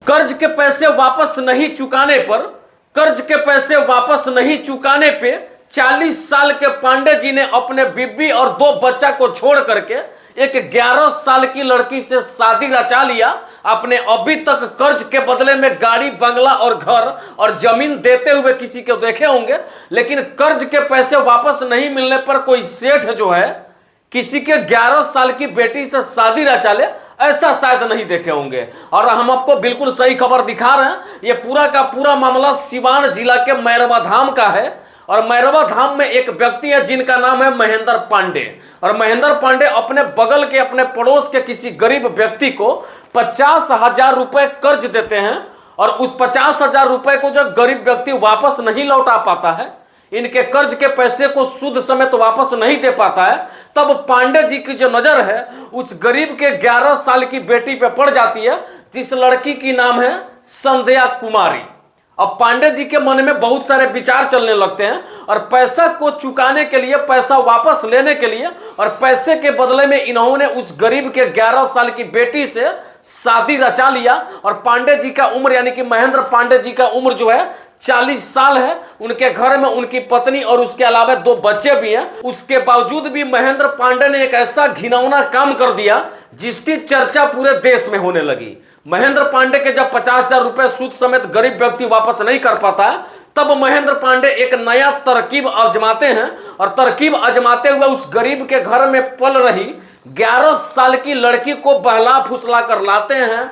कर्ज के पैसे वापस नहीं चुकाने पर, कर्ज के पैसे वापस नहीं चुकाने पे 40 साल के पांडे जी ने अपने बीबी और 2 बच्चा को छोड़ करके एक 11 साल की लड़की से शादी रचा लिया। आपने अभी तक कर्ज के बदले में गाड़ी, बंगला और घर और जमीन देते हुए किसी को देखे होंगे, लेकिन कर्ज के पैसे वापस नहीं मिलने पर कोई सेठ जो है किसी के 11 साल की बेटी से शादी रचा ले, ऐसा शायद नहीं देखे होंगे। और हम आपको बिल्कुल सही खबर दिखा रहे हैं। ये पूरा का पूरा मामला सिवान जिला के मैरवा धाम का है। और मैरवा धाम में एक व्यक्ति है जिनका नाम है महेंद्र पांडे। और महेंद्र पांडे अपने बगल के, अपने पड़ोस के किसी गरीब व्यक्ति को 50,000 रुपए कर्ज देते हैं। और उस 50,000 रुपए को जो गरीब व्यक्ति वापस नहीं लौटा पाता है, इनके कर्ज के पैसे को सूद समेत वापस नहीं दे पाता है, तब पांडे जी की जो नजर है उस गरीब के 11 साल की बेटी पे पड़ जाती है, जिस लड़की की नाम है संध्या कुमारी। अब पांडे जी के मन में बहुत सारे विचार चलने लगते हैं और पैसा को चुकाने के लिए, पैसा वापस लेने के लिए और पैसे के बदले में इन्होंने उस गरीब के 11 साल की बेटी से शादी रचा लिया। और पांडे जी का उम्र, यानी कि महेंद्र पांडे जी का उम्र जो है 40 साल है। उनके घर में उनकी पत्नी और उसके अलावा 2 बच्चे भी हैं। उसके बावजूद भी महेंद्र पांडे ने एक ऐसा घिनौना काम कर दिया जिसकी चर्चा पूरे देश में होने लगी। महेंद्र पांडे के जब 50,000 रुपए सूद समेत गरीब व्यक्ति वापस नहीं कर पाता है, तब महेंद्र पांडे एक नया तरकीब आजमाते हैं। और तरकीब आजमाते हुए उस गरीब के घर में पल रही 11 साल की लड़की को बहला फुसला कर लाते हैं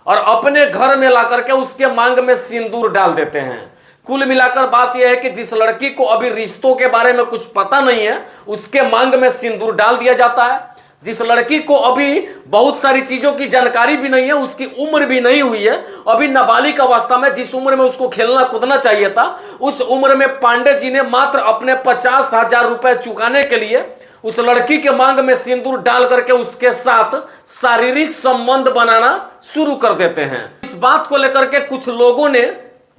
और अपने घर में ला करके उसके मांग में सिंदूर डाल देते हैं। कुल मिलाकर बात यह है कि जिस लड़की को अभी रिश्तों के बारे में कुछ पता नहीं है, उसके मांग में सिंदूर डाल दिया जाता है। जिस लड़की को अभी बहुत सारी चीजों की जानकारी भी नहीं है, उसकी उम्र भी नहीं हुई है, अभी नाबालिग अवस्था में, जिस उम्र में उसको खेलना कूदना चाहिए था, उस उम्र में पांडे जी ने मात्र अपने 50,000 रुपए चुकाने के लिए उस लड़की के मांग में सिंदूर डाल करके उसके साथ शारीरिक संबंध बनाना शुरू कर देते हैं। इस बात को लेकर के कुछ लोगों ने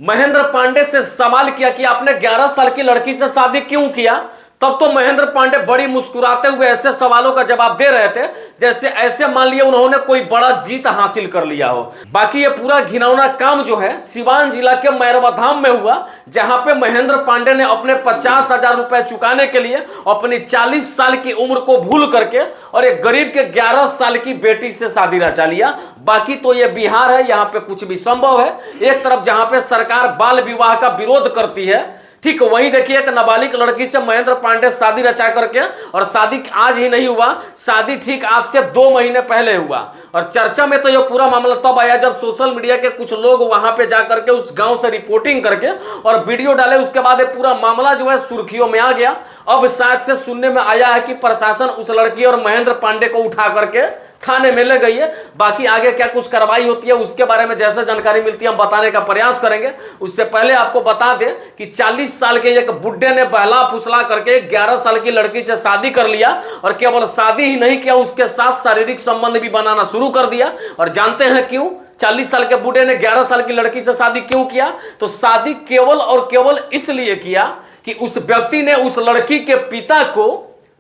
महेंद्र पांडे से सवाल किया कि आपने 11 साल की लड़की से शादी क्यों किया। तब तो महेंद्र पांडे बड़ी मुस्कुराते हुए ऐसे सवालों का जवाब दे रहे थे जैसे ऐसे मान लिया उन्होंने कोई बड़ा जीत हासिल कर लिया हो। बाकी ये पूरा घिनौना काम जो है सिवान जिला के मैरवा धाम में हुआ, जहां पे महेंद्र पांडे ने अपने 50,000 रुपए चुकाने के लिए अपनी 40 साल की उम्र को भूल करके और एक गरीब के 11 साल की बेटी से शादी रचा लिया। बाकी तो ये बिहार है, यहाँ पे कुछ भी संभव है। एक तरफ जहां पे सरकार बाल विवाह का विरोध करती है, ठीक वहीं देखिए एक नाबालिग लड़की से महेंद्र पांडे शादी रचा करके, और शादी आज ही नहीं हुआ, शादी ठीक आज से 2 महीने पहले हुआ। और चर्चा में तो यह पूरा मामला तब आया जब सोशल मीडिया के कुछ लोग वहां पे जाकर के उस गांव से रिपोर्टिंग करके और वीडियो डाले। उसके बाद ये पूरा मामला जो है सुर्खियों में आ गया। अब शायद से सुनने में आया है कि प्रशासन उस लड़की और महेंद्र पांडे को उठा करके थाने में ले गई है। बाकी आगे क्या कुछ कार्रवाई होती है उसके बारे में जैसे जानकारी मिलती है हम बताने का प्रयास करेंगे। उससे पहले आपको बता दें कि 40 साल के एक बुड्ढे ने बहला फुसला करके 11 साल की लड़की से शादी कर लिया और केवल शादी ही नहीं किया, उसके साथ शारीरिक संबंध भी बनाना शुरू कर दिया। और जानते हैं क्यों 40 साल के बूढ़े ने 11 साल की लड़की से शादी क्यों किया? तो शादी केवल और केवल इसलिए किया कि उस व्यक्ति ने उस लड़की के पिता को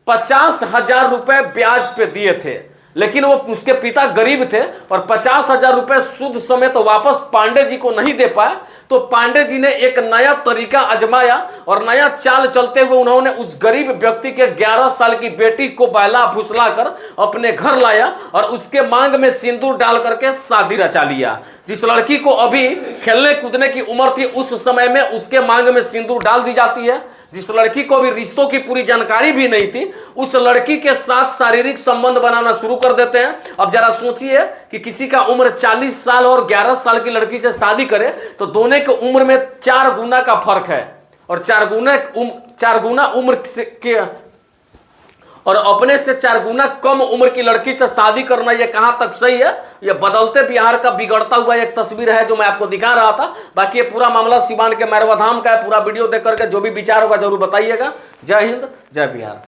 50,000 रुपए ब्याज पे दिए थे, लेकिन वो उसके पिता गरीब थे और 50,000 रुपए सूद समेत वापस पांडे जी को नहीं दे पाए। तो पांडे जी ने एक नया तरीका आजमाया और नया चाल चलते हुए उन्होंने उस गरीब व्यक्ति के 11 साल की बेटी को बहला फुसला कर अपने घर लाया और उसके मांग में सिंदूर डाल करके शादी रचा लिया। जिस लड़की को अभी खेलने कूदने की उम्र थी उस समय में उसके मांग में सिंदूर डाल दी जाती है। जिस लड़की को भी रिश्तों की पूरी जानकारी भी नहीं थी उस लड़की के साथ शारीरिक संबंध बनाना शुरू कर देते हैं। अब जरा सोचिए कि किसी का उम्र 40 साल और 11 साल की लड़की से शादी करे तो दोनों के उम्र में 4 गुना का फर्क है। और 4 गुना उम्र के और अपने से 4 गुना कम उम्र की लड़की से शादी करना यह कहां तक सही है? यह बदलते बिहार का बिगड़ता हुआ एक तस्वीर है जो मैं आपको दिखा रहा था। बाकी ये पूरा मामला सिवान के मैरवा धाम का है। पूरा वीडियो देख करके जो भी विचार होगा जरूर बताइएगा। जय हिंद, जय बिहार।